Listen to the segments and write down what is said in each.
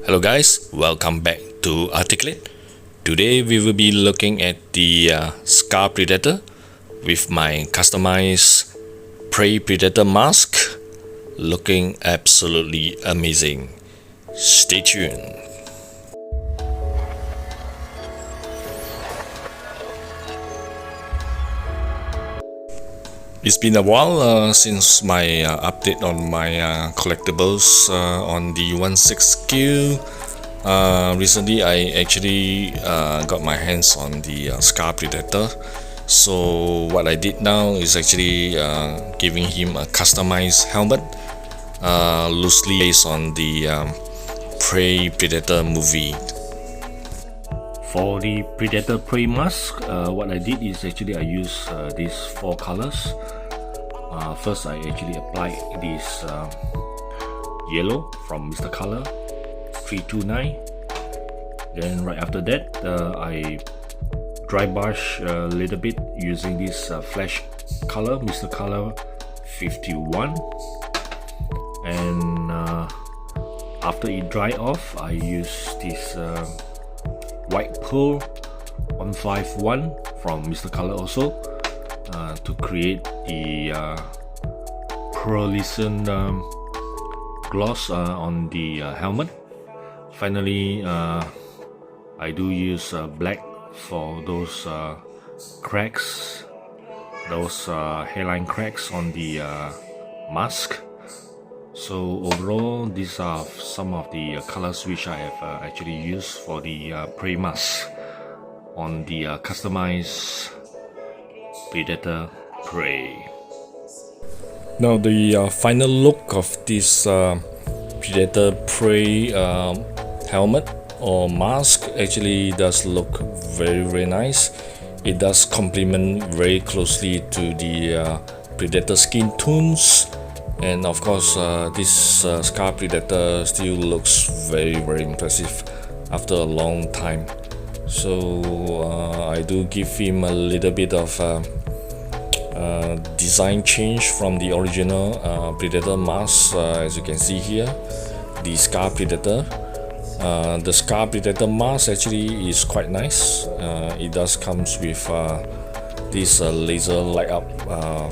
Hello guys, welcome back to Articulate. Today we will be looking at the Scar Predator with my customized Prey Predator mask, looking absolutely amazing. Stay tuned. It's been a while since my update on my collectibles on the 1/6 scale. Recently, I actually got my hands on the Scar Predator. So what I did now is actually giving him a customized helmet, loosely based on the Prey Predator movie. For the Predator Prey mask, what I did is actually I used these four colors. First, I actually applied this yellow from Mr. Color 329. Then right after that, I dry brush a little bit using this flash color, Mr. Color 51. And after it dry off, I use this white pearl 151 from Mr. Color also to create the pearlescent gloss on the helmet. Finally, I do use black for those cracks, those hairline cracks on the mask. So overall, these are some of the colors which I have actually used for the Prey mask on the customized Predator Prey. Now the final look of this Predator Prey helmet or mask actually does look very nice. It does complement very closely to the Predator skin tones. And of course, this Scar Predator still looks very impressive after a long time. So I do give him a little bit of design change from the original Predator mask, as you can see here, the Scar Predator. The Scar Predator mask actually is quite nice. It does comes with this laser light up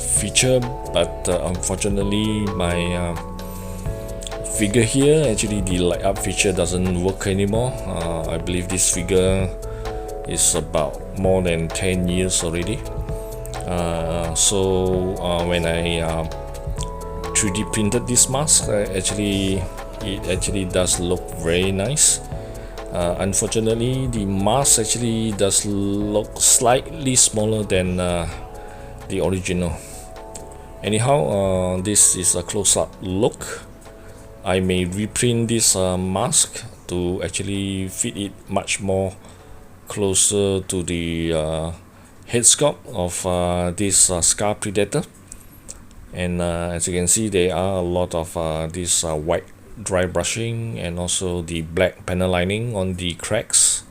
feature, but unfortunately my figure here, actually the light up feature doesn't work anymore. I believe this figure is about more than 10 years already. So when I 3D printed this mask, it actually does look very nice. Unfortunately, the mask actually does look slightly smaller than the original. Anyhow, this is a close-up look. I may reprint this mask to actually fit it much more closer to the head sculpt of this Scar Predator. And as you can see, there are a lot of this white dry brushing and also the black panel lining on the cracks.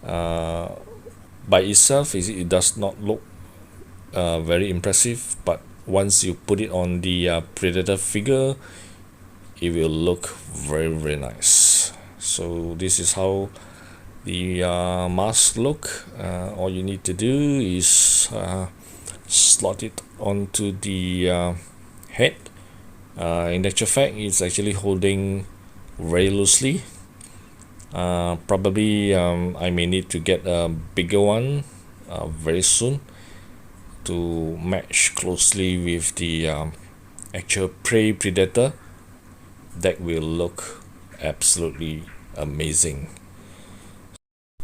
By itself, it does not look very impressive, but once you put it on the Predator figure, it will look very nice. So this is how the mask look. All you need to do is slot it onto the head. In actual fact, it's actually holding very loosely. Probably I may need to get a bigger one very soon to match closely with the actual Prey Predator. That will look absolutely amazing.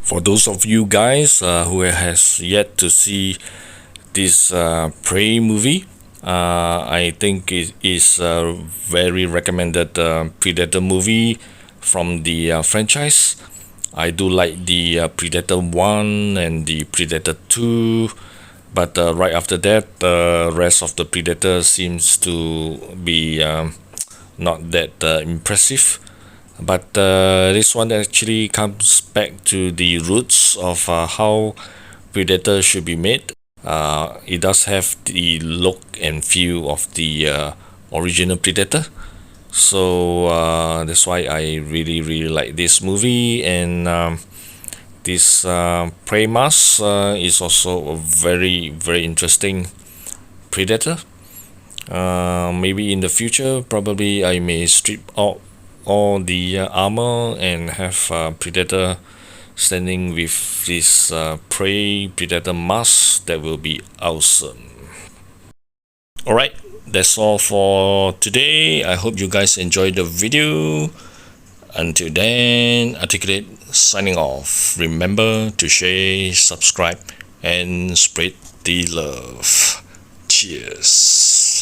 For those of you guys who has yet to see this Prey movie, I think it is a very recommended Predator movie from the franchise. I do like the Predator 1 and the Predator 2, but right after that, the rest of the Predator seems to be not that impressive. But this one actually comes back to the roots of how Predator should be made. It does have the look and feel of the original Predator. So that's why I really like this movie. And this prey mask is also a very interesting predator. Maybe in the future, probably I may strip out all the armor and have predator standing with this prey predator mask. That will be awesome. Alright, that's all for today. I hope you guys enjoyed the video. Until then, Articulate signing off. Remember to share, subscribe, and spread the love. Cheers.